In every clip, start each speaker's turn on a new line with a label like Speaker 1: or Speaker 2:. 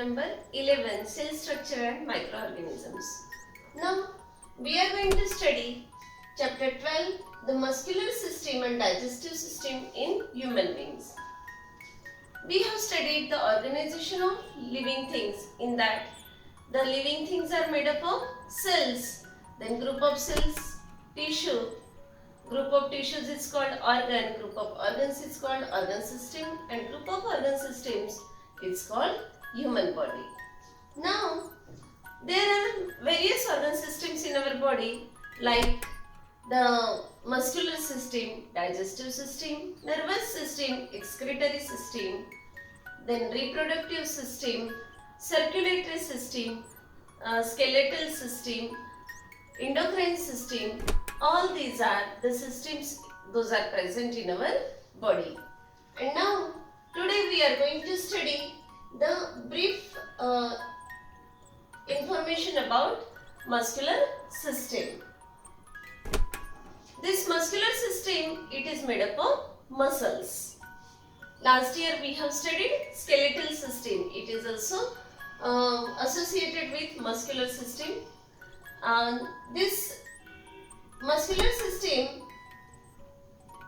Speaker 1: number 11, cell structure and microorganisms. Now we are going to study chapter 12, the muscular system and digestive system in human beings. We have studied the organization of living things. In that, the living things are made up of cells, then group of cells, tissue. Group of tissues is called organ, group of organs is called organ system, and group of organ systems is called human body. Now, there are various organ systems in our body like the muscular system, digestive system, nervous system, excretory system, then reproductive system, circulatory system, skeletal system, endocrine system. All these are the systems, those are present in our body. And now today we are going to study the brief information about muscular system. This muscular system, it is made up of muscles. Last year we have studied skeletal system. It is also associated with muscular system. This muscular system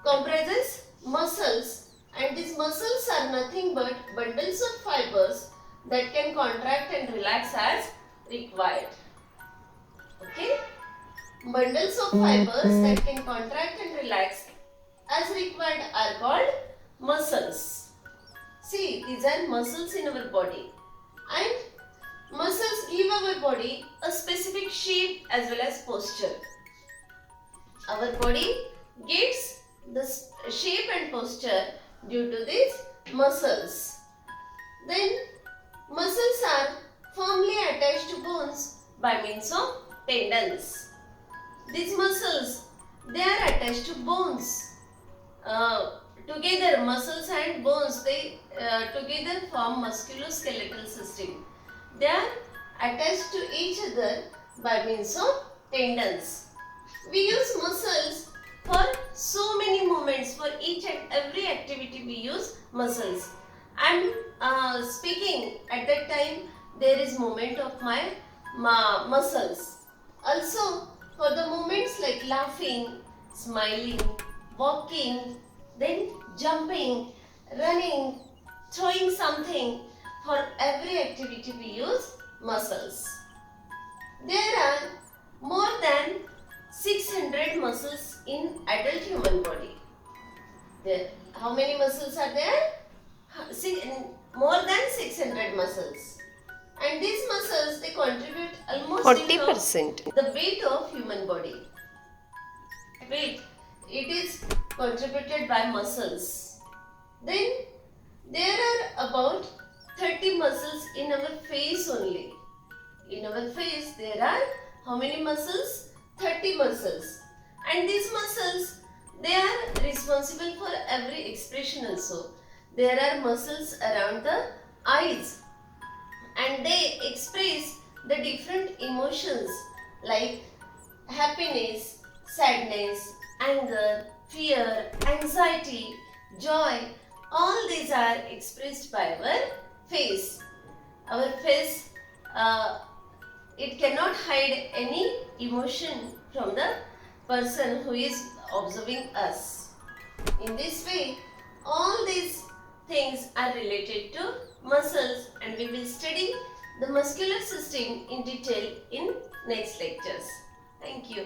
Speaker 1: comprises muscles, and these muscles are nothing but bundles of fibers that can contract and relax as required. Okay? Bundles of fibers that can contract and relax as required are called muscles. See, these are muscles in our body, and muscles give our body a specific shape as well as posture. Our body gets the shape and posture due to these muscles. Then muscles are firmly attached to bones by means of tendons. These muscles, they are attached to bones. Together muscles and bones, they together form musculoskeletal system. They are attached to each other by means of tendons. We use muscles for so many movements. For each and every activity we use muscles. I am speaking at that time, there is movement of my muscles. Also for the movements like laughing, smiling, walking, then jumping, running, throwing something, for every activity we use muscles. There are more than 600 muscles in adult human body. How many muscles are there? More than 600 muscles. And these muscles, they contribute almost
Speaker 2: 40%.
Speaker 1: the weight of human body. Weight, it is contributed by muscles. Then there are about 30 muscles in our face only. In our face there are how many muscles? 30 muscles. And these muscles, they are responsible for every expression also. There are muscles around the eyes, and they express the different emotions like happiness, sadness, anger, fear, anxiety, joy. All these are expressed by our face. Our face, it cannot hide any emotion from the person who is observing us. In this way, all these things are related to muscles, and we will study the muscular system in detail in next lectures. Thank you.